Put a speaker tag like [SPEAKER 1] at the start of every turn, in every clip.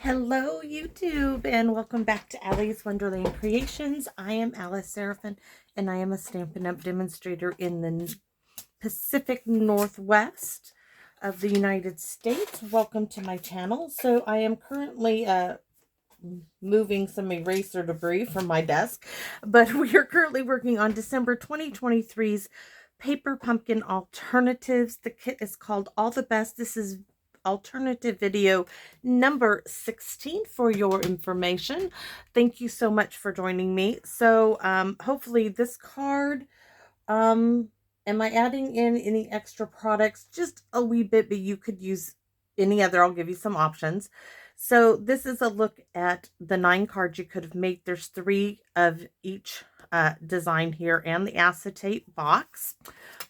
[SPEAKER 1] Hello YouTube and welcome back to Allie's Wonderland Creations. I am Alice Seraphin and I am a Stampin' Up! Demonstrator in the Pacific Northwest of the United States. Welcome to my channel. So I am currently moving some eraser debris from my desk, but we are currently working on December 2023's Paper Pumpkin Alternatives. The kit is called All the Best. This is alternative video number 16 for your information. Thank you so much for joining me. So hopefully this card, am I adding in any extra products? Just a wee bit, but you could use any other. I'll give you some options. So this is a look at the 9 cards you could have made. There's 3 of each design here and the acetate box.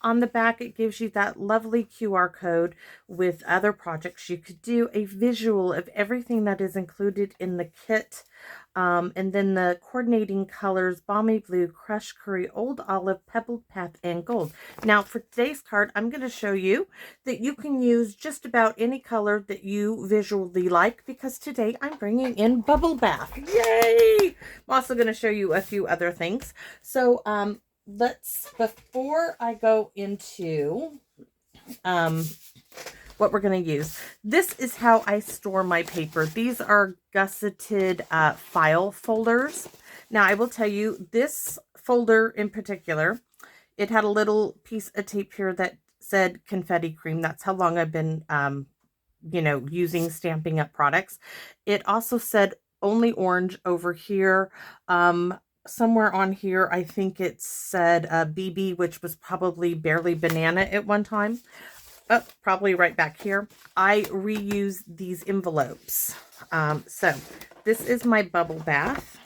[SPEAKER 1] On the back, it gives you that lovely QR code with other projects you could do, a visual of everything that is included in the kit, and then the coordinating colors: Balmy Blue, Crushed Curry, Old Olive, Pebbled Path, and Gold. Now, for today's card, I'm going to show you that you can use just about any color that you visually like, because today I'm bringing in Bubble Bath. Yay! I'm also going to show you a few other things. So, before I go into what we're going to use, this is how I store my paper. These are gusseted file folders. Now, I will tell you, this folder in particular, it had a little piece of tape here that said confetti cream. That's how long I've been, using Stampin' Up! Products. It also said only orange over here. Somewhere on here, I think it said BB, which was probably barely banana at one time. Oh, probably right back here. I reuse these envelopes. So this is my Bubble Bath.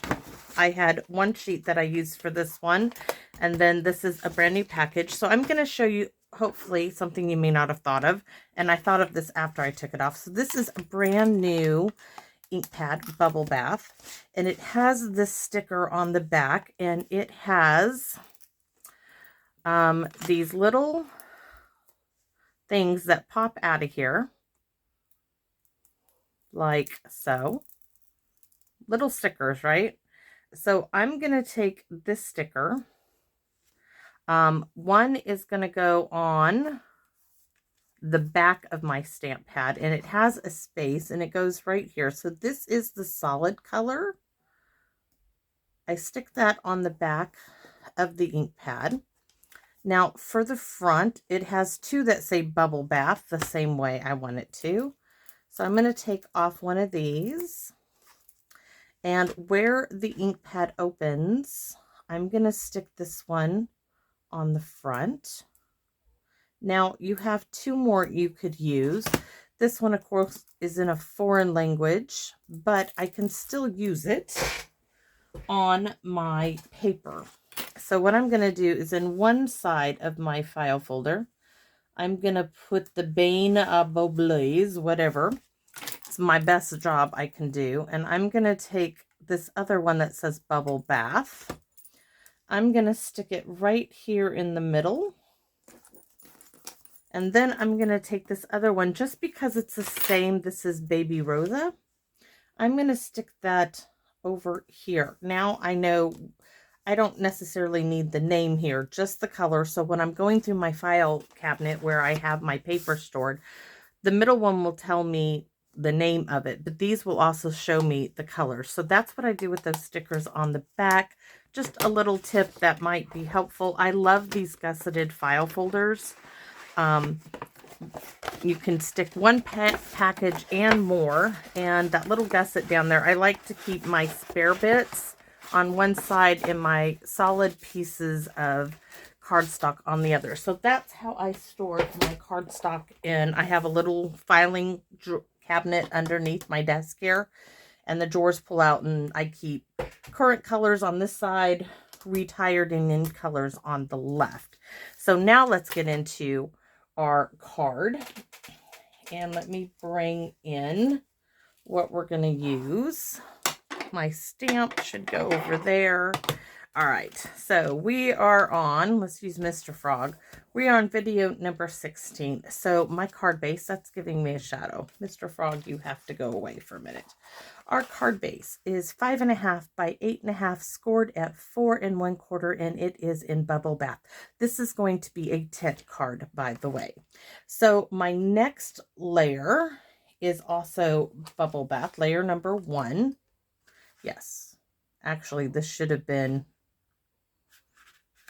[SPEAKER 1] I had one sheet that I used for this one, and then this is a brand new package. So I'm going to show you, hopefully, something you may not have thought of, and I thought of this after I took it off. So this is a brand new ink pad Bubble Bath, and it has this sticker on the back, and it has these little things that pop out of here, like so. Little stickers, right? So I'm going to take this sticker. One is going to go on the back of my stamp pad, and it has a space, and it goes right here. So this is the solid color. I stick that on the back of the ink pad. Now for the front, it has 2 that say Bubble Bath the same way I want it to. So I'm going to take off one of these, and where the ink pad opens, I'm going to stick this one on the front. Now you have 2 more you could use. This one, of course, is in a foreign language, but I can still use it on my paper. So what I'm going to do is, in one side of my file folder, I'm going to put the Bain Beaublaise, whatever. It's my best job I can do. And I'm going to take this other one that says Bubble Bath. I'm going to stick it right here in the middle. And then I'm going to take this other one, just because it's the same. This is Baby Rosa. I'm going to stick that over here. Now I know I don't necessarily need the name here, just the color. So when I'm going through my file cabinet where I have my paper stored, the middle one will tell me the name of it, but these will also show me the colors. So that's what I do with those stickers on the back. Just a little tip that might be helpful. I love these gusseted file folders. You can stick one package and more, and that little gusset down there, I like to keep my spare bits on one side and my solid pieces of cardstock on the other. So that's how I store my cardstock in. I have a little filing cabinet underneath my desk here, and the drawers pull out, and I keep current colors on this side, retired and in colors on the left. So now let's get into our card, and let me bring in what we're going to use. My stamp should go over there. All right, so we are on, let's use Mr. Frog. We are on video number 16. So my card base, that's giving me a shadow. Mr. Frog, you have to go away for a minute. Our card base is 5.5 by 8.5, scored at 4 1/4, and it is in Bubble Bath. This is going to be a tint card, by the way. So my next layer is also Bubble Bath, layer number 1. Yes, actually this should have been,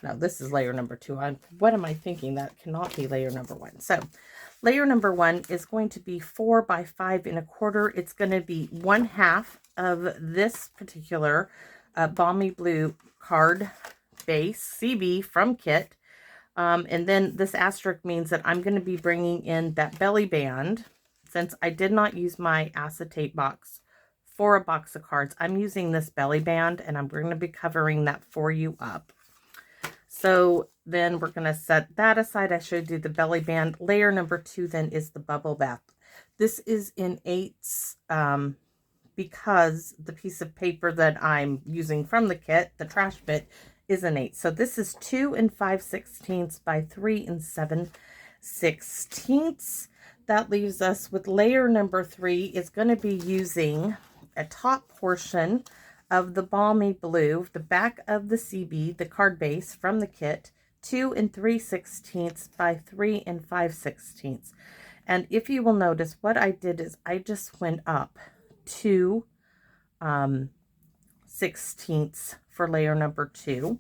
[SPEAKER 1] no, this is layer number 2. What am I thinking? That cannot be layer number 1. So layer number 1 is going to be 4 by 5 1/4. It's going to be 1/2 of this particular Balmy Blue card base, CB from Kit. And then this asterisk means that I'm going to be bringing in that belly band. Since I did not use my acetate box for a box of cards, I'm using this belly band, and I'm going to be covering that for you up. So then we're going to set that aside. I showed you the belly band. Layer number 2 then is the Bubble Bath. This is in 8s because the piece of paper that I'm using from the kit, the trash bit, is an 8. So this is 2 5/16 by 3 7/16. That leaves us with layer number 3 is going to be using a top portion of the Balmy Blue, the back of the CB, the card base from the kit, 2 3/16 by 3 5/16. And if you will notice, what I did is I just went up 2 16ths for layer number 2.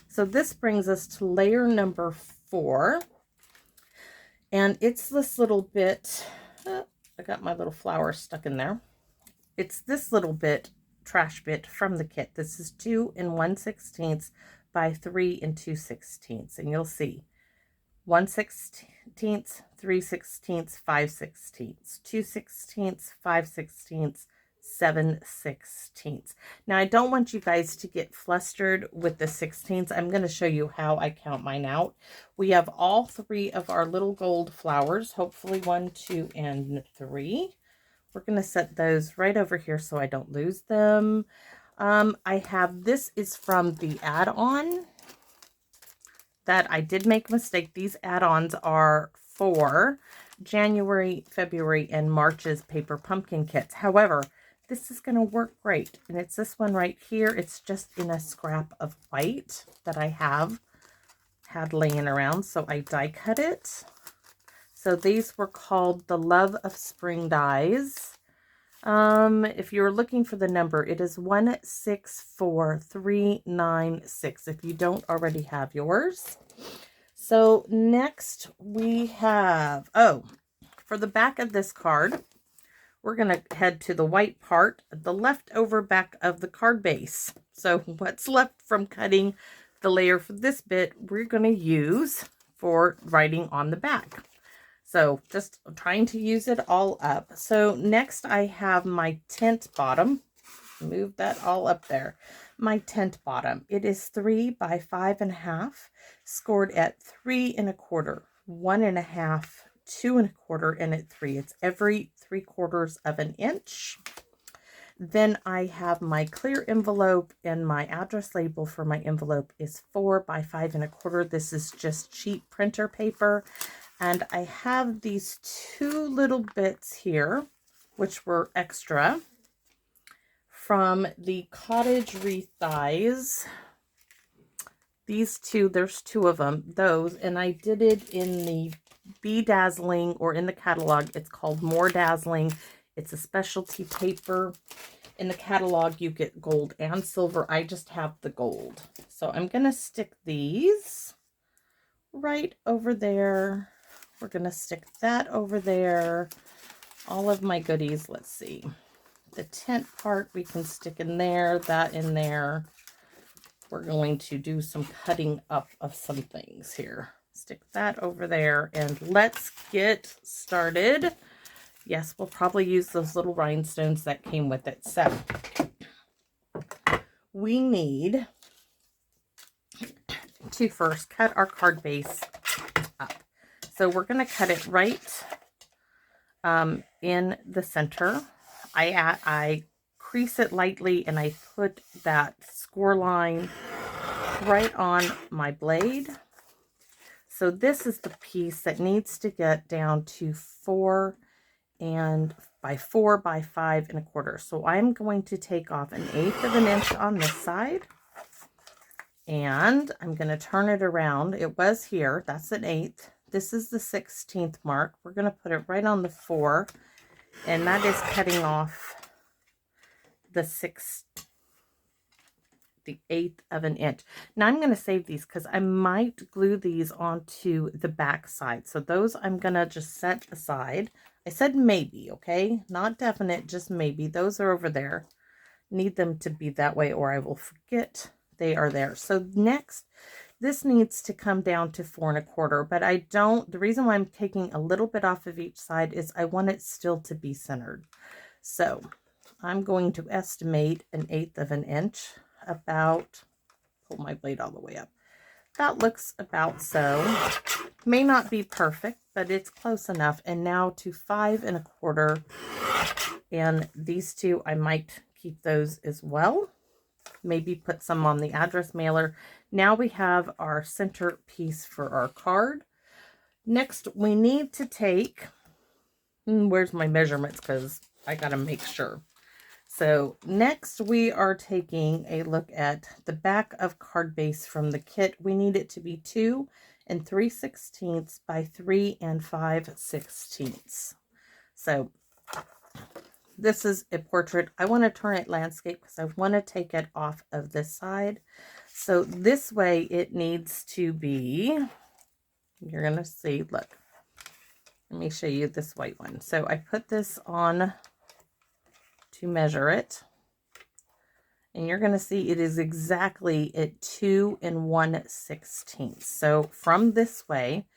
[SPEAKER 1] So this brings us to layer number 4. And it's this little bit, I got my little flower stuck in there. It's this little bit, trash bit from the kit. This is 2 1/16 by 3 2/16. And you'll see 1/16, 3/16, 5/16, 2/16, 5/16, 7/16. Now I don't want you guys to get flustered with the 16ths. I'm going to show you how I count mine out. We have all 3 of our little gold flowers, hopefully 1, 2, and 3. We're going to set those right over here so I don't lose them. I have, this is from the add-on that I did make a mistake. These add-ons are for January, February, and March's paper pumpkin kits. However, this is going to work great. And it's this one right here. It's just in a scrap of white that I had laying around. So I die cut it. So these were called the Love of Spring dies. If you're looking for the number, it is 164396 if you don't already have yours. So next we have, for the back of this card, we're going to head to the white part, the leftover back of the card base. So what's left from cutting the layer for this bit, we're going to use for writing on the back. So just trying to use it all up. So next I have my tent bottom. Move that all up there. My tent bottom. It is 3 by 5.5, scored at 3 1/4, 1 1/2, 2 1/4, and at 3. It's every 3/4 of an inch. Then I have my clear envelope, and my address label for my envelope is 4 by 5 1/4. This is just cheap printer paper. And I have these 2 little bits here, which were extra from the Cottage Wreath dies. These 2, there's 2 of them, those, and I did it in the Bedazzling, or in the catalog, it's called More Dazzling. It's a specialty paper. In the catalog, you get gold and silver. I just have the gold. So I'm going to stick these right over there. We're going to stick that over there. All of my goodies, let's see. The tent part we can stick in there, that in there. We're going to do some cutting up of some things here. Stick that over there, and let's get started. Yes, we'll probably use those little rhinestones that came with it. So we need to first cut our card base up. So we're going to cut it right in the center. I crease it lightly, and I put that score line right on my blade. So this is the piece that needs to get down to 4 by 4 by 5 1/4. So I'm going to take off 1/8 of an inch on this side, and I'm going to turn it around. It was here, that's 1/8. This is the 16th mark. We're going to put it right on the 4, and that is cutting off the 1/8 of an inch. Now I'm going to save these because I might glue these onto the back side. So those I'm going to just set aside. I said maybe, okay? Not definite, just maybe. Those are over there. Need them to be that way or I will forget they are there. So next, this needs to come down to 4 1/4, but I don't, the reason why I'm taking a little bit off of each side is I want it still to be centered. So I'm going to estimate 1/8 of an inch, about, pull my blade all the way up. That looks about so. May not be perfect, but it's close enough. And now to 5 1/4, and these two, I might keep those as well. Maybe put some on the address mailer. Now we have our center piece for our card. Next, we need to take, where's my measurements? Because I got to make sure. So next we are taking a look at the back of card base from the kit. We need it to be 2 3/16 by 3 5/16. So this is a portrait. I want to turn it landscape because I want to take it off of this side. So this way it needs to be, you're going to see, look, let me show you this white one. So I put this on to measure it, and you're going to see it is exactly at 2 1/16. So from this way,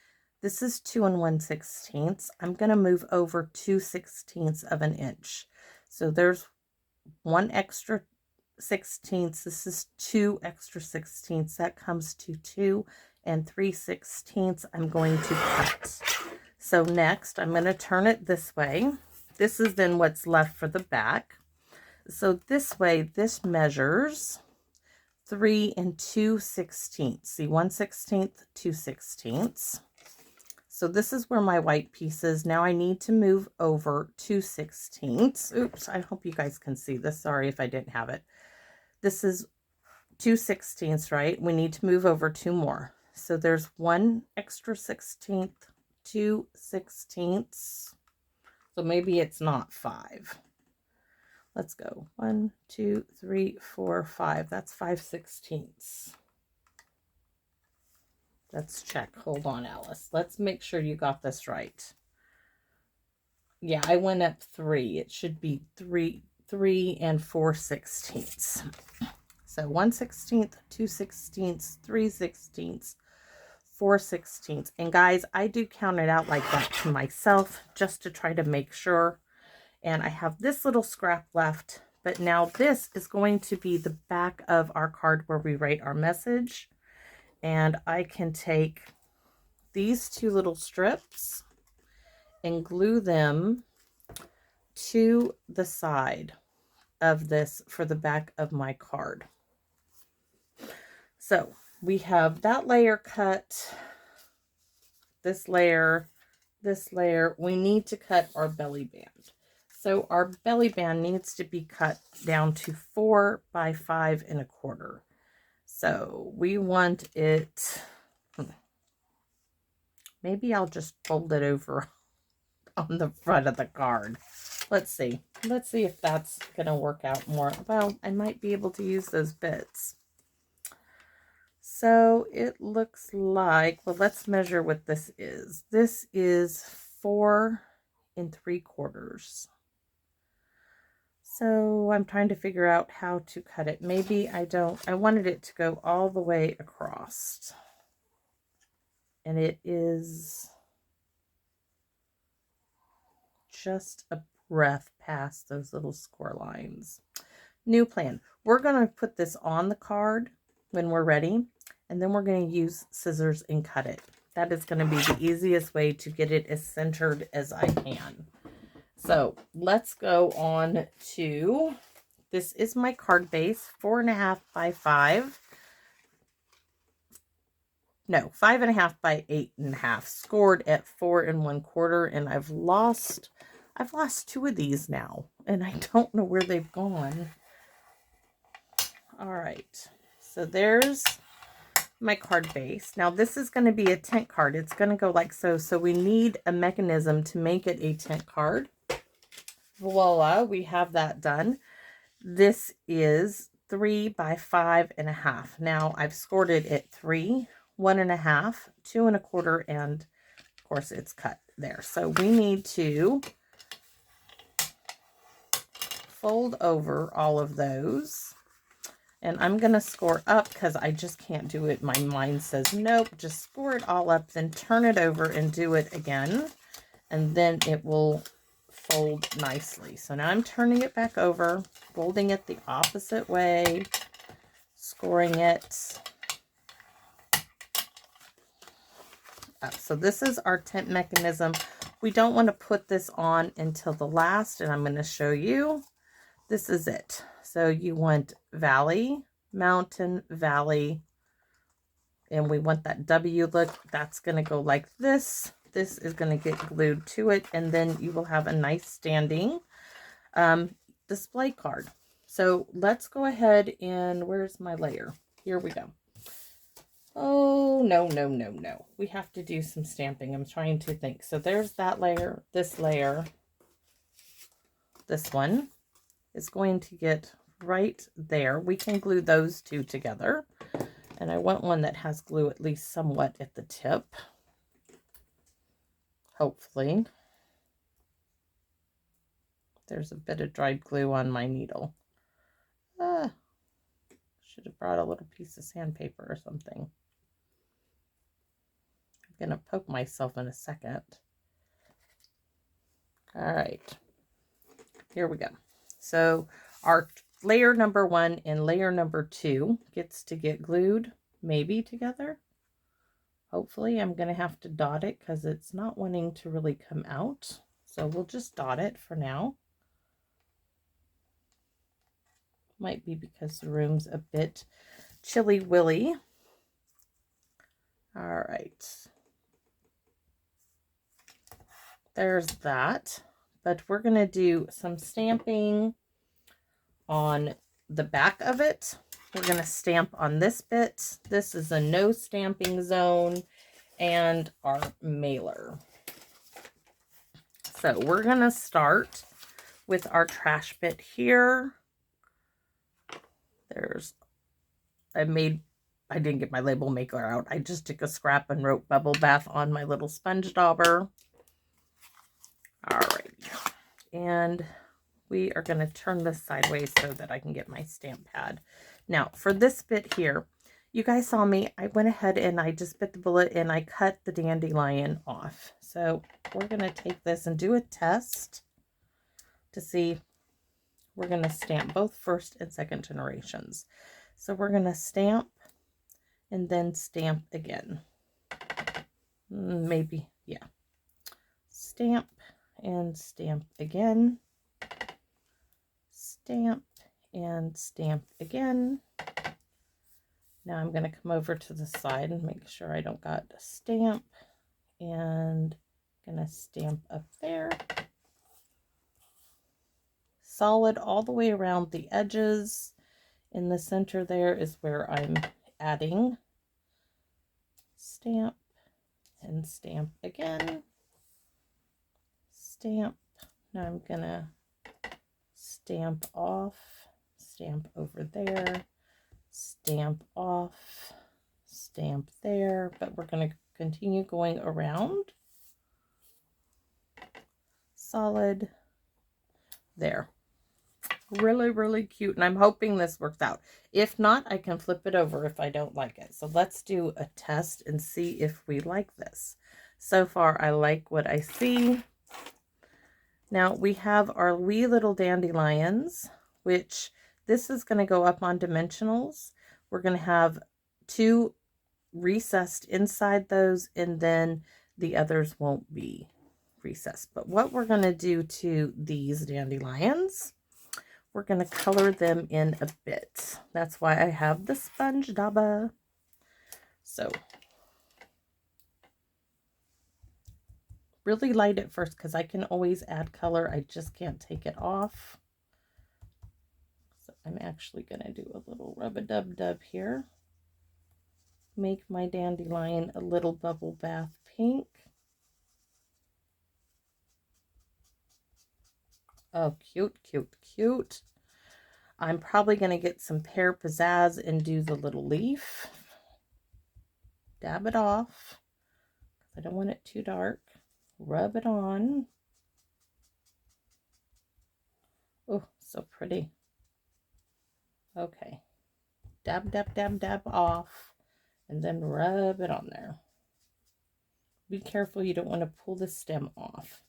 [SPEAKER 1] this is 2 1/16. I'm going to move over 2/16 of an inch. So there's 1 extra 16ths. This is 2 extra 16ths. That comes to 2 3/16. I'm going to cut. So next, I'm going to turn it this way. This is then what's left for the back. So this way, this measures 3 2/16. See, 1/16, 2/16. So this is where my white piece is. Now I need to move over 2/16. Oops, I hope you guys can see this. Sorry if I didn't have it. This is 2/16, right? We need to move over 2 more. So there's 1 extra 16th, 2/16. So maybe it's not 5. Let's go. 1, 2, 3, 4, 5. That's 5/16. Let's check. Hold on, Alice. Let's make sure you got this right. Yeah, I went up 3. It should be 3 4/16. So 1/16, 2/16, 3/16, 4/16. And guys, I do count it out like that to myself just to try to make sure. And I have this little scrap left, but now this is going to be the back of our card where we write our message. And I can take these 2 little strips and glue them to the side of this for the back of my card. So we have that layer cut, this layer, this layer. We need to cut our belly band. So our belly band needs to be cut down to 4 by 5 1/4. So we want it, maybe I'll just fold it over on the front of the card. Let's see. Let's see if that's going to work out more. Well, I might be able to use those bits. So it looks like, well, let's measure what this is. This is 4 3/4. So I'm trying to figure out how to cut it. Maybe I wanted it to go all the way across. And it is just a breath past those little score lines. New plan. We're going to put this on the card when we're ready, and then we're going to use scissors and cut it. That is going to be the easiest way to get it as centered as I can. So let's go on to, this is my card base, 4.5 by 5. no, 5.5 by 8.5, scored at 4 1/4, and I've lost 2 of these now, and I don't know where they've gone. All right, so there's my card base. Now this is going to be a tent card. It's going to go like so. So we need a mechanism to make it a tent card. Voila, we have that done. This is 3 by 5.5. Now I've scored it at 3, 1.5, 2 1/4, and of course it's cut there. So we need to fold over all of those. And I'm going to score up because I just can't do it. My mind says, nope, just score it all up, then turn it over and do it again. And then it will fold nicely. So now I'm turning it back over, folding it the opposite way, scoring it up. So this is our tent mechanism. We don't want to put this on until the last, and I'm going to show you. This is it. So you want valley, mountain, valley, and we want that W look. That's going to go like this. This is going to get glued to it, and then you will have a nice standing display card. So let's go ahead and, where's my layer? Here we go. Oh, no. We have to do some stamping. I'm trying to think. So there's that layer, this one is going to get right there. We can glue those two together. And I want one that has glue at least somewhat at the tip. Hopefully. There's a bit of dried glue on my needle. Should have brought a little piece of sandpaper or something. I'm going to poke myself in a second. All right. Here we go. So our layer number 1 and layer number 2 gets to get glued maybe together. Hopefully. I'm going to have to dot it because it's not wanting to really come out. So we'll just dot it for now. Might be because the room's a bit chilly willy. All right. There's that. But we're going to do some stamping on the back of it. We're going to stamp on this bit. This is a no stamping zone, and our mailer. So we're going to start with our trash bit here. I didn't get my label maker out. I just took a scrap and wrote bubble bath on my little sponge dauber. All right. And we are going to turn this sideways so that I can get my stamp pad. Now, for this bit here, you guys saw me. I went ahead and I just bit the bullet and I cut the dandelion off. So we're going to take this and do a test to see. We're going to stamp both first and second generations. So we're going to stamp and then stamp again. Maybe, yeah. Stamp and stamp again. Stamp and stamp again. Now I'm going to come over to the side and make sure I don't got a stamp, and I'm going to stamp up there. Solid all the way around the edges. In the center there is where I'm adding. Stamp and stamp again. Stamp. Now I'm going to stamp off, stamp over there, stamp off, stamp there, but we're going to continue going around. Solid. There. Really, really cute. And I'm hoping this works out. If not, I can flip it over if I don't like it. So let's do a test and see if we like this. So far, I like what I see. Now we have our wee little dandelions, which this is going to go up on dimensionals. We're going to have 2 recessed inside those, and then the others won't be recessed. But what we're going to do to these dandelions, we're going to color them in a bit. That's why I have the sponge dauber. So really light at first because I can always add color. I just can't take it off. So I'm actually going to do a little rub-a-dub-dub here. Make my dandelion a little bubble bath pink. Oh, cute, cute, cute. I'm probably going to get some pear pizzazz and do the little leaf. Dab it off. I don't want it too dark. Rub it on. Oh, so pretty. Okay. Dab, dab, dab, dab off. And then rub it on there. Be careful, you don't want to pull the stem off.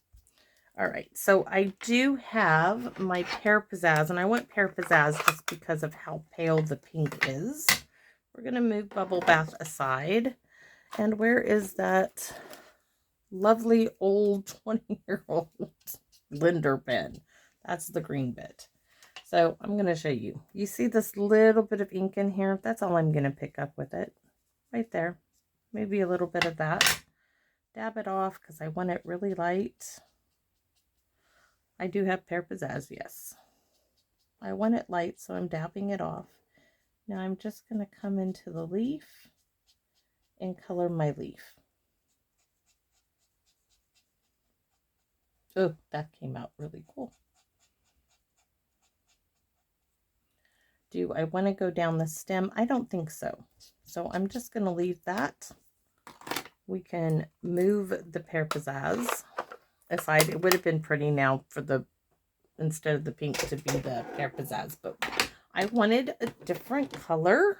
[SPEAKER 1] All right, so I do have my pear pizzazz, and I want pear pizzazz just because of how pale the pink is. We're going to move Bubble Bath aside. And where is that lovely old 20-year-old Linder pen? That's the green bit. So I'm going to show you. You see this little bit of ink in here? That's all I'm going to pick up with it. Right there. Maybe a little bit of that. Dab it off because I want it really light. I do have pear pizzazz, yes. I want it light, so I'm dabbing it off. Now I'm just going to come into the leaf and color my leaf. Oh, that came out really cool. Do I want to go down the stem? I don't think so. So I'm just going to leave that. We can move the pear pizzazz aside. It would have been pretty now for the, instead of the pink to be the pear pizzazz, but I wanted a different color.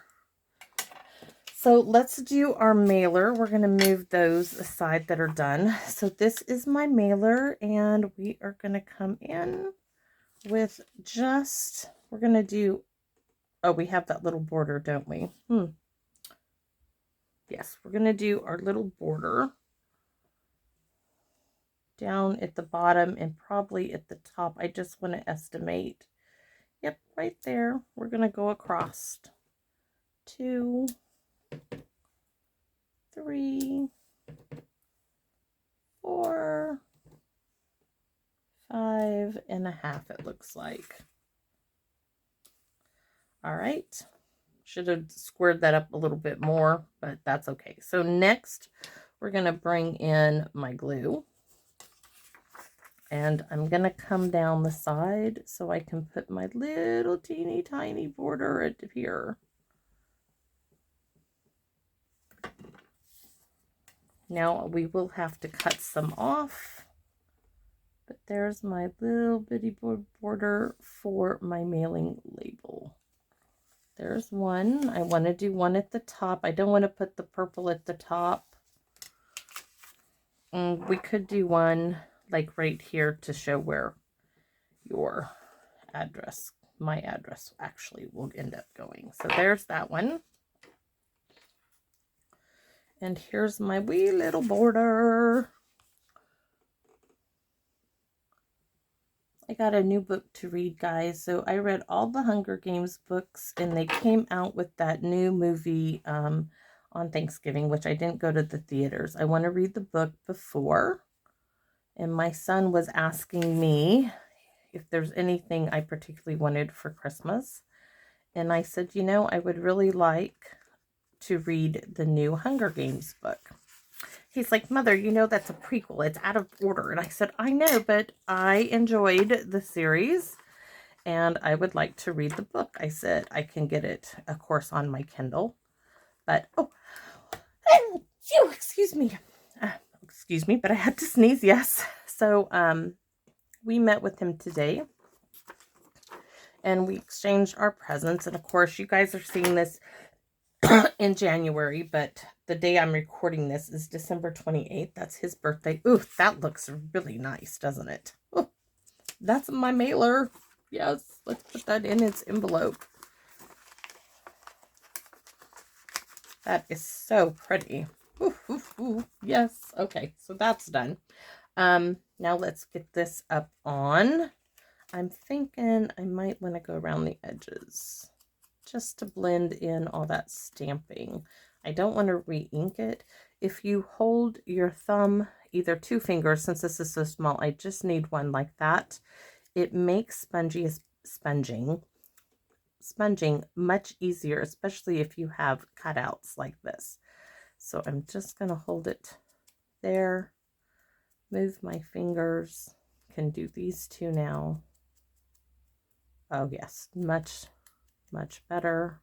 [SPEAKER 1] So let's do our mailer. We're going to move those aside that are done. So this is my mailer, and we are going to come in with just, we're going to do, oh, we have that little border, don't we? Yes, we're going to do our little border down at the bottom and probably at the top. I just want to estimate. Yep, right there. We're going to go across 2, 3, 4, 5.5, it looks like. All right. Should have squared that up a little bit more, but that's okay. So next, we're going to bring in my glue. And I'm going to come down the side so I can put my little teeny tiny border at here. Now we will have to cut some off. But there's my little bitty border for my mailing label. There's one. I want to do one at the top. I don't want to put the purple at the top. We could do one like right here to show where your address, my address actually will end up going. So there's that one. And here's my wee little border. I got a new book to read, guys. So I read all the Hunger Games books, and they came out with that new movie on Thanksgiving, which I didn't go to the theaters. I want to read the book before. And my son was asking me if there's anything I particularly wanted for Christmas. And I said, you know, I would really like to read the new Hunger Games book. He's like, Mother, you know that's a prequel. It's out of order. And I said, I know, but I enjoyed the series, and I would like to read the book. I said, I can get it, of course, on my Kindle. But, excuse me. Excuse me, but I had to sneeze, yes. So, we met with him today, and we exchanged our presents. And, of course, you guys are seeing this in January, but the day I'm recording this is December 28th. That's his birthday. Ooh, that looks really nice, doesn't it? Ooh, that's my mailer. Yes, let's put that in its envelope. That is so pretty. Ooh, ooh, ooh. Yes, okay, so that's done. Now let's get this up on. I'm thinking I might want to go around the edges just to blend in all that stamping. I don't want to re-ink it. If you hold your thumb either 2 fingers, since this is so small, I just need one like that. It makes sponging much easier, especially if you have cutouts like this. So I'm just going to hold it there, move my fingers, can do these 2 now. Oh yes, much better.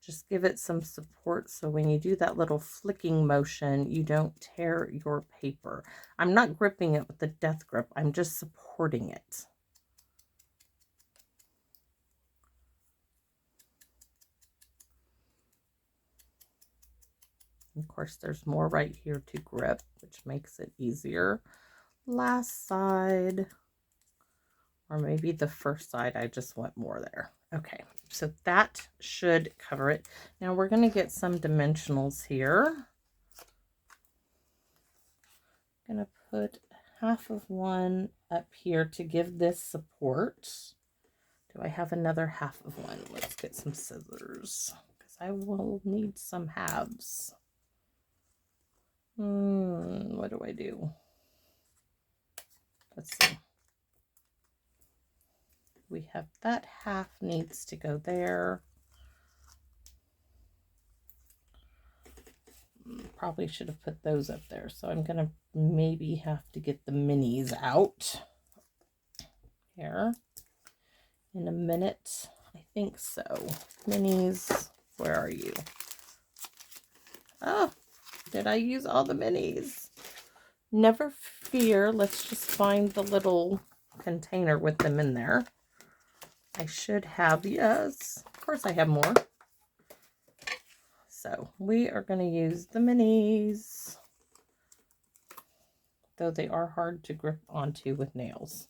[SPEAKER 1] Just give it some support so when you do that little flicking motion, you don't tear your paper. I'm not gripping it with the death grip, I'm just supporting it. Of course, there's more right here to grip, which makes it easier. Last side, or maybe the first side, I just want more there. Okay, so that should cover it. Now we're going to get some dimensionals here. I'm going to put half of one up here to give this support. Do I have another half of one? Let's get some scissors, because I will need some halves. What do I do? Let's see. We have that half needs to go there. Probably should have put those up there. So I'm going to maybe have to get the minis out here in a minute. I think so. Minis, where are you? Oh, did I use all the minis? Never fear. Let's just find the little container with them in there. I should have, yes, of course I have more. So we are going to use the minis, though they are hard to grip onto with nails.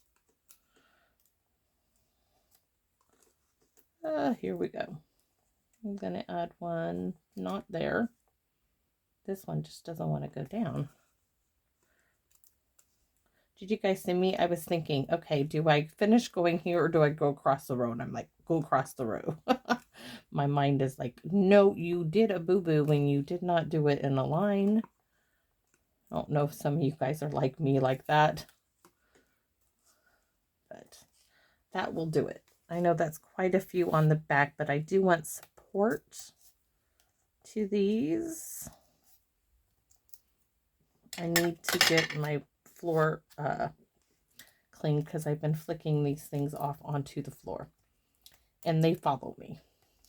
[SPEAKER 1] Here we go. I'm going to add one, not there. This one just doesn't want to go down. Did you guys see me? I was thinking, okay, do I finish going here or do I go across the row? And I'm like, go across the row. My mind is like, no, you did a boo-boo when you did not do it in a line. I don't know if some of you guys are like me like that. But that will do it. I know that's quite a few on the back, but I do want support to these. I need to get my floor cleaned because I've been flicking these things off onto the floor. And they follow me.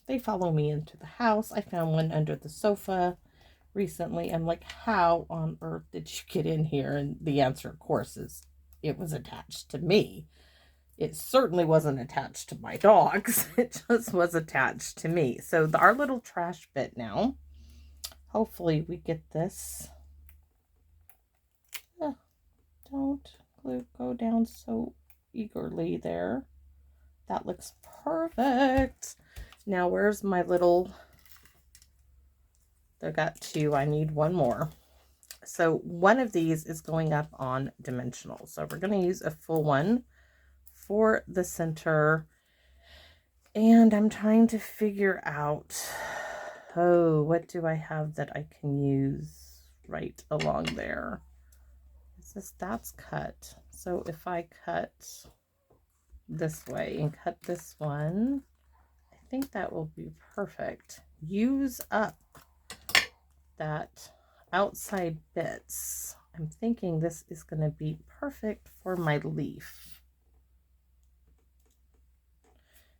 [SPEAKER 1] They follow me into the house. I found one under the sofa recently. I'm like, how on earth did you get in here? And the answer, of course, is it was attached to me. It certainly wasn't attached to my dogs. It just was attached to me. So our little trash bit now. Hopefully we get this. Don't go down so eagerly there. That looks perfect. Now where's my little, I got 2, I need one more. So one of these is going up on dimensional. So we're going to use a full one for the center. And I'm trying to figure out, oh, what do I have that I can use right along there? That's cut. So if I cut this way and cut this one, I think that will be perfect. Use up that outside bits. I'm thinking this is going to be perfect for my leaf.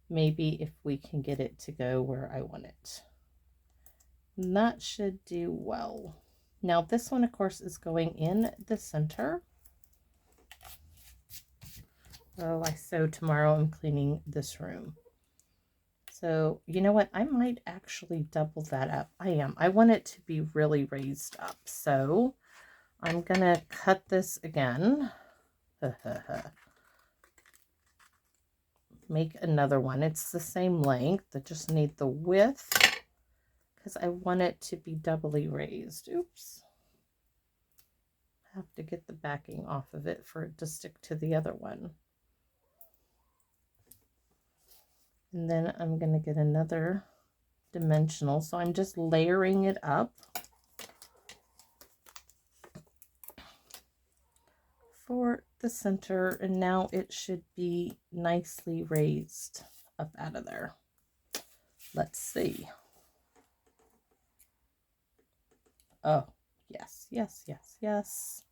[SPEAKER 1] Maybe if we can get it to go where I want it. And that should do well. Now this one, of course, is going in the center. Oh, so tomorrow I'm cleaning this room. So, you know what? I might actually double that up. I want it to be really raised up. So I'm going to cut this again. Make another one. It's the same length. I just need the width because I want it to be doubly raised. Oops. Have to get the backing off of it for it to stick to the other one. And then I'm going to get another dimensional. So I'm just layering it up. the center, and now it should be nicely raised up out of there. Let's see. Oh, yes, yes, yes, yes.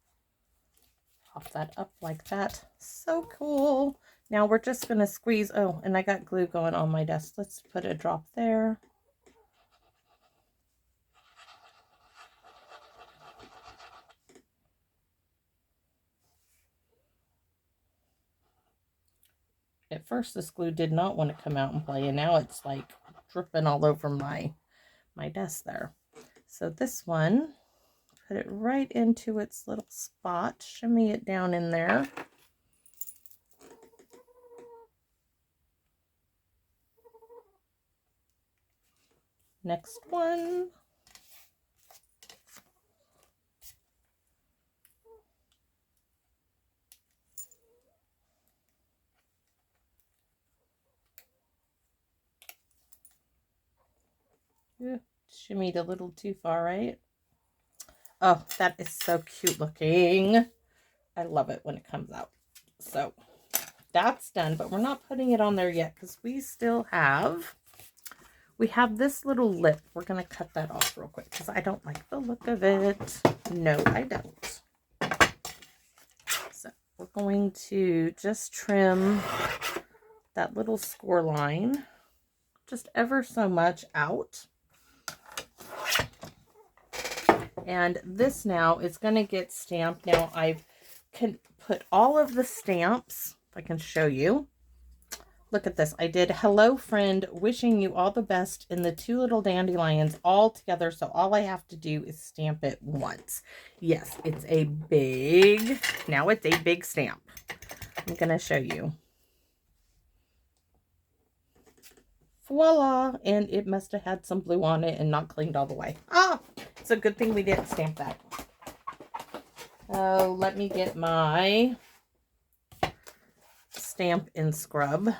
[SPEAKER 1] Pop that up like that. So cool. Now we're just going to squeeze. Oh, and I got glue going on my desk. Let's put a drop there. At first, this glue did not want to come out and play, and now it's like dripping all over my desk there. So this one, put it right into its little spot, shimmy it down in there. Next one. Shimmied a little too far, right? Oh, that is so cute looking. I love it when it comes out. So that's done, but we're not putting it on there yet because we still have, we have this little lip. We're going to cut that off real quick because I don't like the look of it. No, I don't. So we're going to just trim that little score line just ever so much out. And this now is going to get stamped. Now I've can put all of the stamps, if I can show you. Look at this. I did hello friend, wishing you all the best in the 2 little dandelions all together. So all I have to do is stamp it once. Yes, it's a big, now it's a big stamp. I'm going to show you. Voila. And it must have had some glue on it and not cleaned all the way. Ah, it's a good thing we didn't stamp that. Oh, let me get my Stampin' scrub.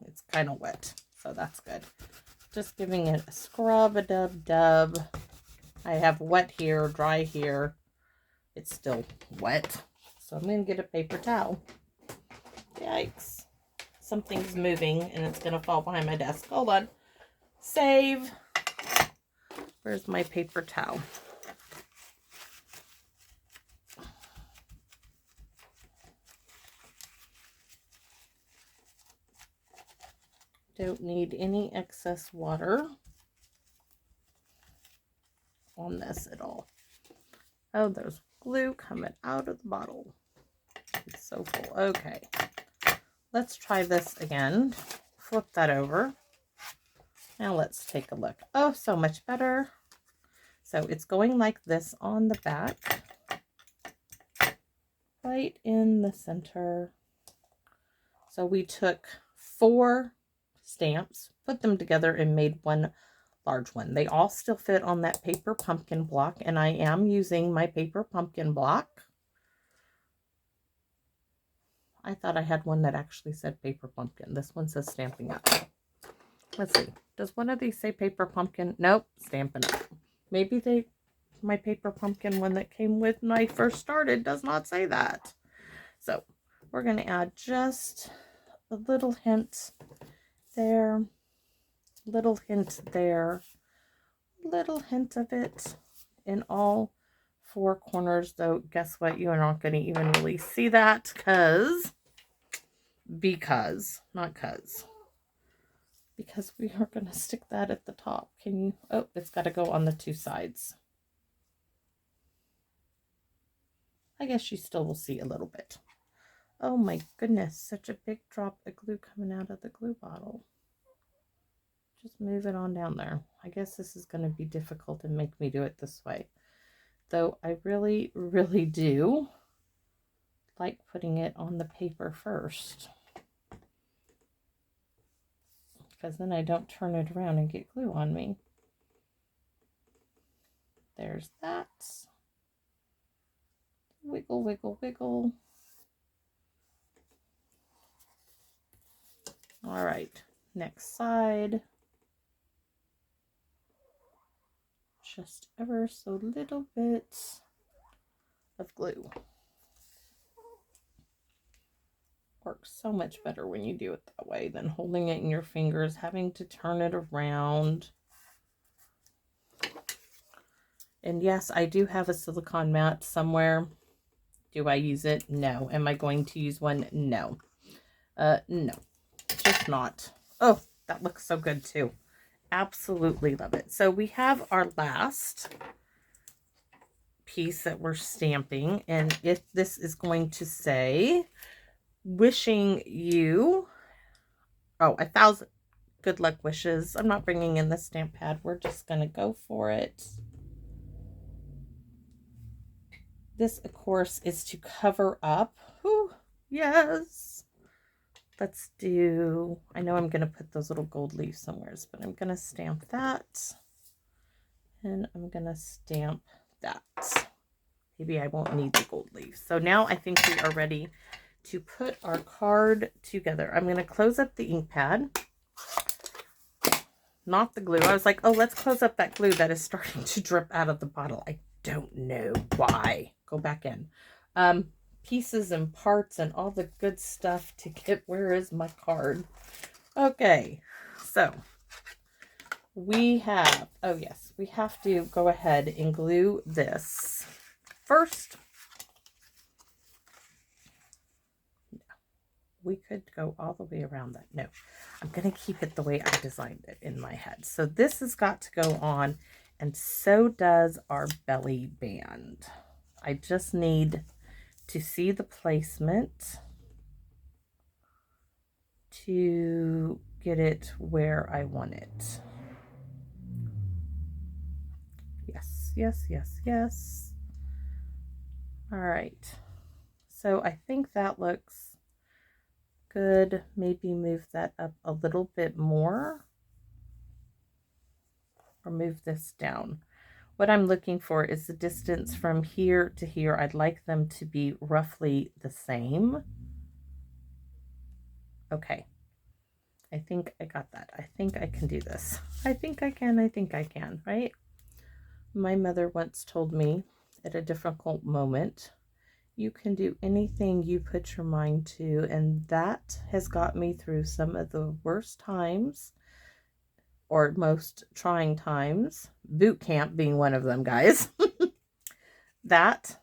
[SPEAKER 1] It's kind of wet, so that's good. Just giving it a scrub, a dub. I have wet here, dry here. It's still wet, so I'm going to get a paper towel. Yikes. Something's moving, and it's going to fall behind my desk. Hold on. Save. Where's my paper towel? Don't need any excess water on this at all. Oh, there's glue coming out of the bottle. It's so full. Okay. Let's try this again. Flip that over. Now let's take a look. Oh, so much better. So it's going like this on the back. Right in the center. So we took 4 stamps, put them together, and made one large one. They all still fit on that paper pumpkin block, and I am using my paper pumpkin block. I thought I had one that actually said paper pumpkin. This one says Stampin' Up. Let's see. Does one of these say paper pumpkin? Nope, Stampin' Up. Maybe my paper pumpkin one that came with when I first started does not say that. So we're going to add just a little hint there, little hint there, little hint of it in all 4 corners, though guess what, you're not going to even really see that because we are going to stick that at the top. Can you, oh, it's got to go on the 2 sides. I guess you still will see a little bit. Oh my goodness, such a big drop of glue coming out of the glue bottle. Just move it on down there. I guess this is going to be difficult and make me do it this way. Though I really, really do like putting it on the paper first. Because then I don't turn it around and get glue on me. There's that. Wiggle, wiggle, wiggle. All right, next side. Just ever so little bit of glue. Works so much better when you do it that way than holding it in your fingers, having to turn it around. And yes, I do have a silicone mat somewhere. Do I use it? No. Am I going to use one? No. No, just not. Oh, that looks so good too. Absolutely love it. So we have our last piece that we're stamping, and if this is going to say, wishing you, 1,000 good luck wishes. I'm not bringing in the stamp pad. We're just going to go for it. This, of course, is to cover up. Ooh, yes. Let's do, I know I'm going to put those little gold leaves somewhere, but I'm going to stamp that. And I'm going to stamp that. Maybe I won't need the gold leaves. So now I think we are ready to put our card together. I'm going to close up the ink pad. Not the glue. I was like, oh, let's close up that glue that is starting to drip out of the bottle. I don't know why. Go back in. Pieces and parts and all the good stuff to get, where is my card? Okay, so we have, oh yes, we have to go ahead and glue this first. We could go all the way around that. No, I'm going to keep it the way I designed it in my head. So this has got to go on, and so does our belly band. I just need to see the placement to get it where I want it. Yes, yes, yes, yes. All right. So I think that looks good. Maybe move that up a little bit more, or move this down. What I'm looking for is the distance from here to here. I'd like them to be roughly the same. Okay. I think I got that. I think I can do this. I think I can, right? My mother once told me at a difficult moment, you can do anything you put your mind to, and that has got me through some of the worst times, or most trying times, boot camp being one of them, guys. That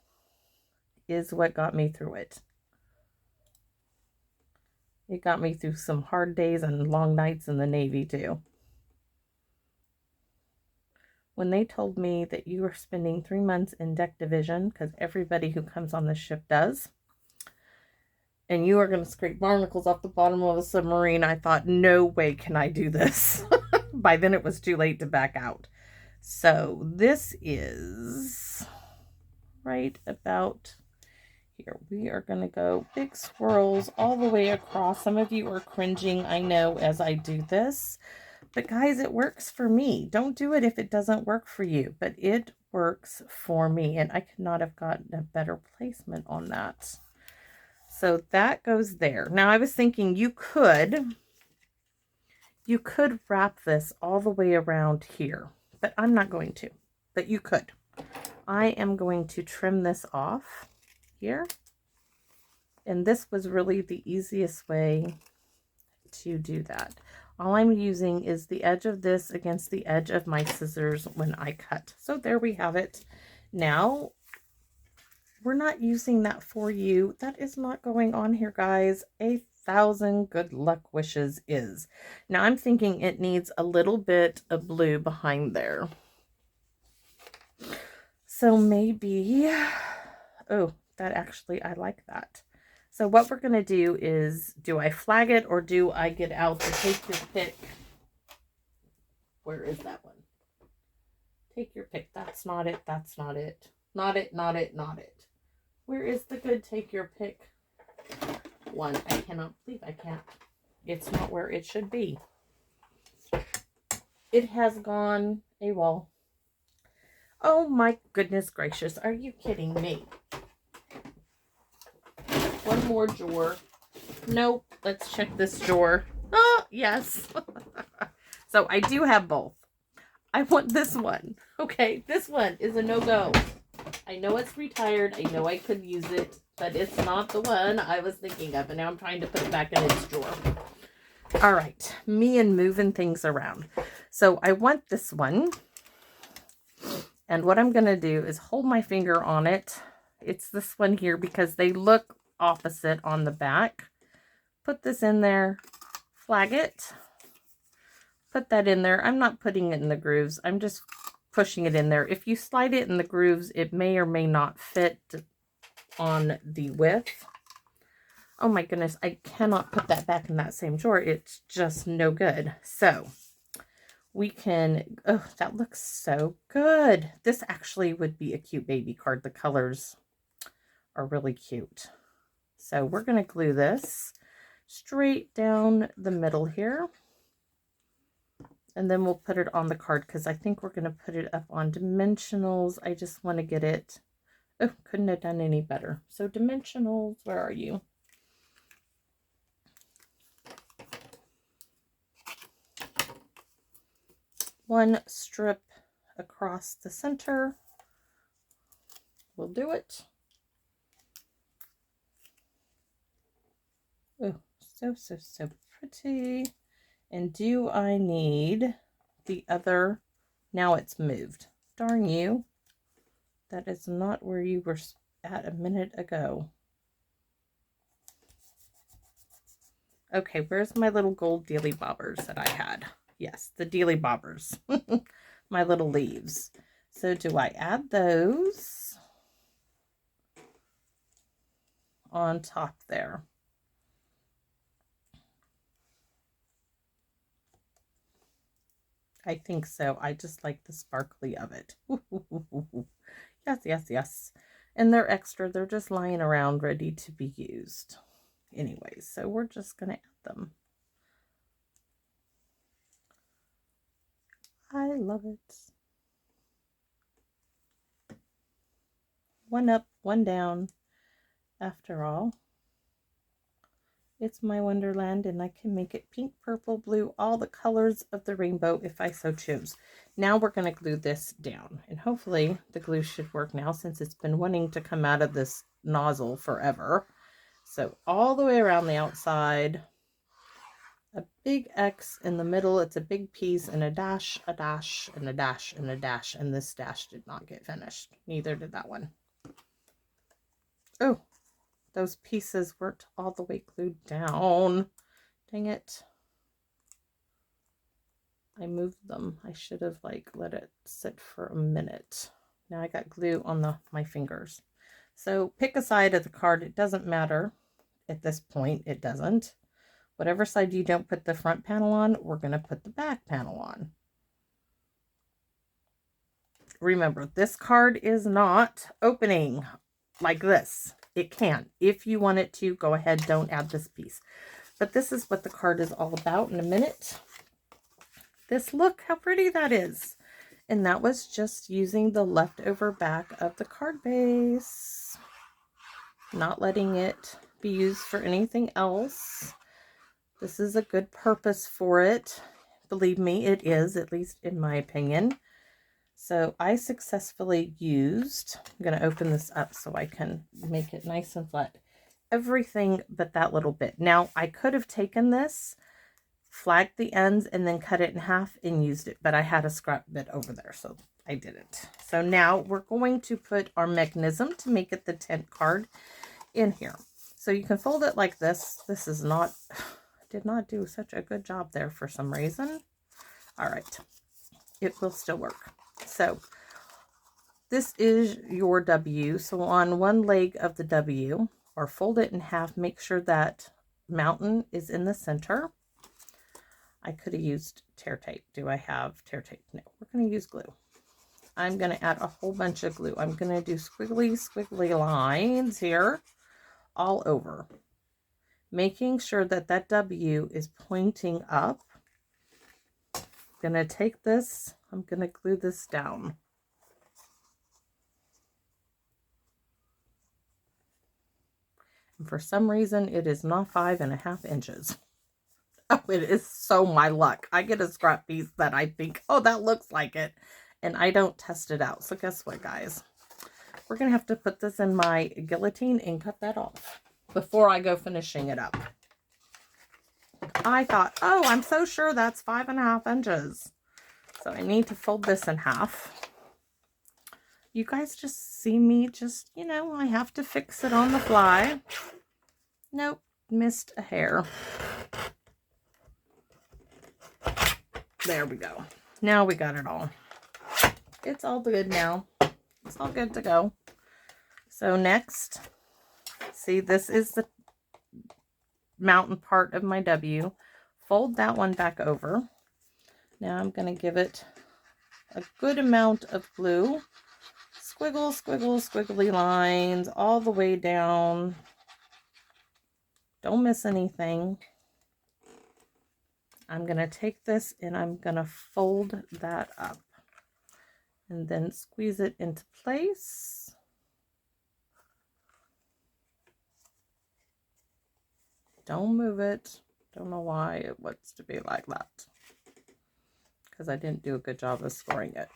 [SPEAKER 1] is what got me through it. It got me through some hard days and long nights in the Navy too. When they told me that you were spending 3 months in deck division, because everybody who comes on this ship does, and you are going to scrape barnacles off the bottom of a submarine, I thought, no way can I do this. By then it was too late to back out. So this is right about here. We are going to go big swirls all the way across. Some of you are cringing, I know, as I do this. But guys, it works for me. Don't do it if it doesn't work for you. But it works for me. And I could not have gotten a better placement on that. So that goes there. Now I was thinking you could wrap this all the way around here. But I'm not going to. But you could. I am going to trim this off here. And this was really the easiest way to do that. All I'm using is the edge of this against the edge of my scissors when I cut. So there we have it. Now, we're not using that for you. That is not going on here, guys. 1,000 good luck wishes is. Now, I'm thinking it needs a little bit of blue behind there. So maybe, oh, that actually, I like that. So what we're going to do is, do I flag it or do I get out the take your pick? Where is that one? Take your pick. That's not it. That's not it. Not it, not it, not it. Where is the good take your pick one? I cannot believe I can't. It's not where it should be. It has gone AWOL. Oh my goodness gracious. Are you kidding me? One more drawer. Nope. Let's check this drawer. Oh, yes. So I do have both. I want this one. Okay, this one is a no-go. I know it's retired. I know I could use it. but it's not the one I was thinking of. And now I'm trying to put it back in its drawer. All right, me and moving things around. So I want this one. And what I'm going to do is hold my finger on it. It's this one here because they look opposite on the back. Put this in there, flag it, put that in there. I'm not putting it in the grooves. I'm just pushing it in there. If you slide it in the grooves, it may or may not fit on the width. Oh my goodness, I cannot put that back in that same drawer. It's just no good. So we can, oh, that looks so good. This actually would be a cute baby card. The colors are really cute. So we're going to glue this straight down the middle here. And then we'll put it on the card because I think we're going to put it up on dimensionals. I just want to get it. Oh, couldn't have done any better. So dimensionals, where are you? One strip across the center will do it. Oh, so pretty. And do I need the other? Now it's moved. Darn you. That is not where you were at a minute ago. Okay, where's my little gold dealy bobbers that I had? Yes, the dealy bobbers. My little leaves. So do I add those on top there? I think so. I just like the sparkly of it. Yes, yes, yes. And they're extra. They're just lying around ready to be used. Anyways, so we're just going to add them. I love it. One up, one down. After all, it's my wonderland, and I can make it pink, purple, blue, all the colors of the rainbow if I so choose. Now we're going to glue this down, and hopefully the glue should work now since it's been wanting to come out of this nozzle forever. So all the way around the outside, a big X in the middle. It's a big piece and a dash, and a dash, and a dash, and this dash did not get finished. Neither did that one. Oh, those pieces weren't all the way glued down. Dang it. I moved them. I should have let it sit for a minute. Now I got glue on my fingers. So pick a side of the card. It doesn't matter at this point. It doesn't. Whatever side you don't put the front panel on, we're going to put the back panel on. Remember, this card is not opening like this. It can. If you want it to, go ahead. Don't add this piece. But this is what the card is all about in a minute. Look how pretty that is. And that was just using the leftover back of the card base. Not letting it be used for anything else. This is a good purpose for it. Believe me, it is, at least in my opinion. So I successfully used, I'm going to open this up so I can make it nice and flat, everything but that little bit. Now, I could have taken this, flagged the ends, and then cut it in half and used it, but I had a scrap bit over there, so I didn't. So now we're going to put our mechanism to make it the tent card in here. So you can fold it like this. This is not, did not do such a good job there for some reason. All right, it will still work. So this is your W. So on one leg of the W, or fold it in half, make sure that mountain is in the center. I could have used tear tape. Do I have tear tape? No, we're going to use glue. I'm going to add a whole bunch of glue. I'm going to do squiggly lines here all over, making sure that that W is pointing up. I'm going to take this, I'm going to glue this down. And for some reason, it is not 5.5 inches. Oh, it is so my luck. I get a scrap piece that I think, oh, that looks like it. And I don't test it out. So guess what, guys? we're going to have to put this in my guillotine and cut that off before I go finishing it up. I thought, oh, I'm so sure that's 5.5 inches. So I need to fold this in half. You guys just see me just, you know, I have to fix it on the fly. Nope, missed a hair. There we go. Now we got it all. It's all good now. It's all good to go. So next, see, this is the mountain part of my W. Fold that one back over. Now I'm going to give it a good amount of glue. Squiggle, squiggle, squiggly lines all the way down. Don't miss anything. I'm going to take this and I'm going to fold that up and then squeeze it into place. Don't move it. Don't know why it wants to be like that, because I didn't do a good job of scoring it.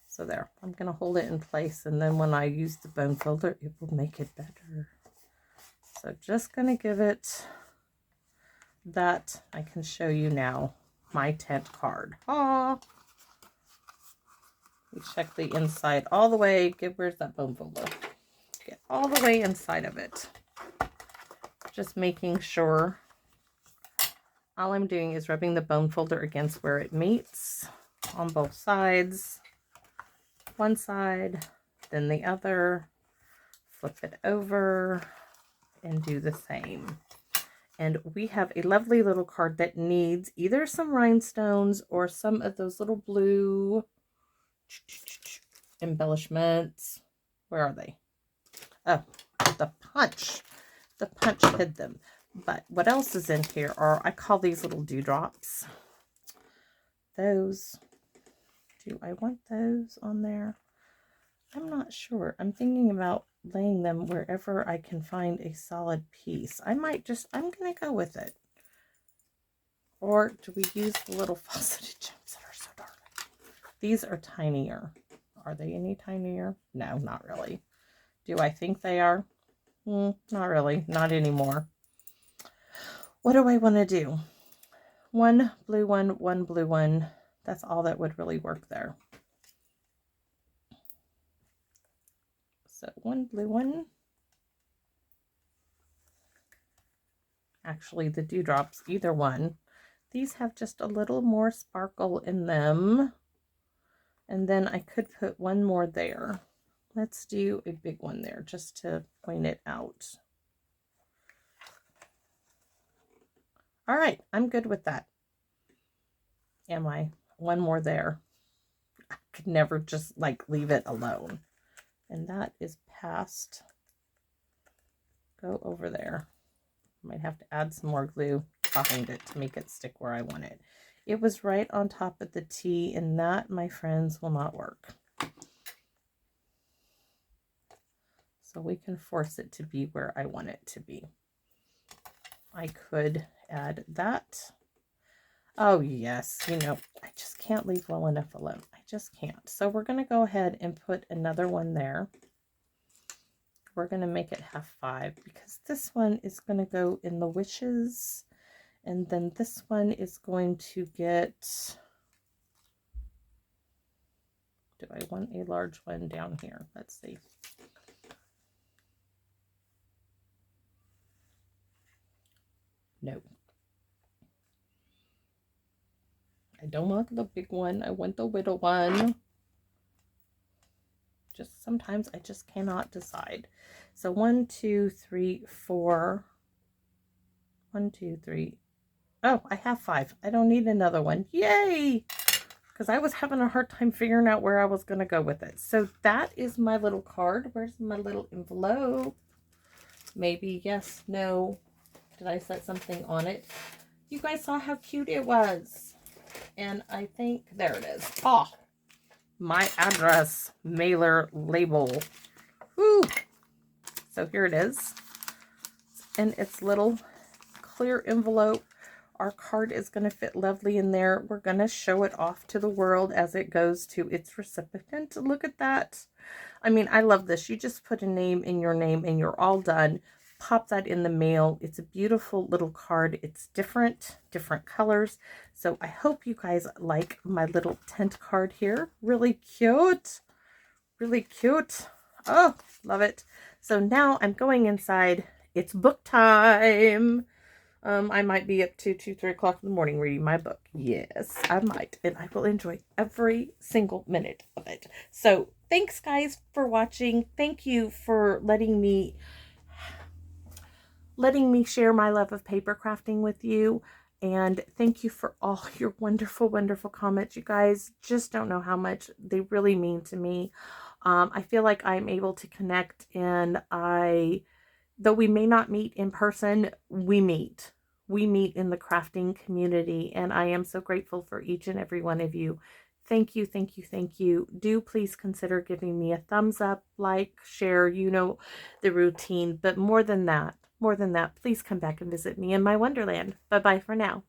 [SPEAKER 1] So there, I'm going to hold it in place, and then when I use the bone folder, it will make it better. So just going to give it that. I can show you now my tent card. Ah, we check the inside all the way. Where's that bone folder? Get all the way inside of it. Just making sure. All I'm doing is rubbing the bone folder against where it meets on both sides. One side, then the other. Flip it over and do the same. And we have a lovely little card that needs either some rhinestones or some of those little blue embellishments. Where are they? Oh, the punch. The punch hid them. But what else is in here are, I call these little dewdrops. Those. Do I want those on there? I'm not sure. I'm thinking about laying them wherever I can find a solid piece. I'm going to go with it. Or do we use the little faceted gems that are so darling? These are tinier. Are they any tinier? No, not really. Do I think they are? Not really. Not anymore. What do I want to do? One blue one blue one. That's all that would really work there. So one blue one. Actually, the dewdrops, either one. These have just a little more sparkle in them. And then I could put one more there. Let's do a big one there just to point it out. All right, I'm good with that. Am I? One more there. I could never just like leave it alone. And that is past. Go over there. Might have to add some more glue behind it to make it stick where I want it. It was right on top of the T, and that, my friends, will not work. So we can force it to be where I want it to be. I could add that. Oh yes, you know, I just can't leave well enough alone. I just can't. So we're going to go ahead and put another one there. We're going to make it 1/2 because this one is going to go in the wishes. And then this one is going to get, do I want a large one down here? Let's see. No. I don't want the big one. I want the little one. Just sometimes I just cannot decide. So 1, 2, 3, 4. 1, 2, 3. Oh, I have 5. I don't need another one. Yay! Because I was having a hard time figuring out where I was going to go with it. So that is my little card. Where's my little envelope? Maybe yes, no. Did I set something on it? You guys saw how cute it was. And I think, there it is. Oh, my address mailer label. Woo! So here it is. And its little clear envelope. Our card is going to fit lovely in there. We're going to show it off to the world as it goes to its recipient. Look at that. I mean, I love this. You just put a name in your name and you're all done. Pop that in the mail. It's a beautiful little card. It's different colors. So I hope you guys like my little tent card here. Really cute. Really cute. Oh, love it. So now I'm going inside. It's book time. I might be up to 2, 3 o'clock in the morning reading my book. Yes, I might. And I will enjoy every single minute of it. So thanks, guys, for watching. Thank you for letting me share my love of paper crafting with you. And thank you for all your wonderful, wonderful comments. You guys just don't know how much they really mean to me. I feel like I'm able to connect, and though we may not meet in person, we meet. We meet in the crafting community, and I am so grateful for each and every one of you. Thank you, thank you, thank you. Do please consider giving me a thumbs up, like, share, you know the routine. But more than that, please come back and visit me in my wonderland. Bye-bye for now.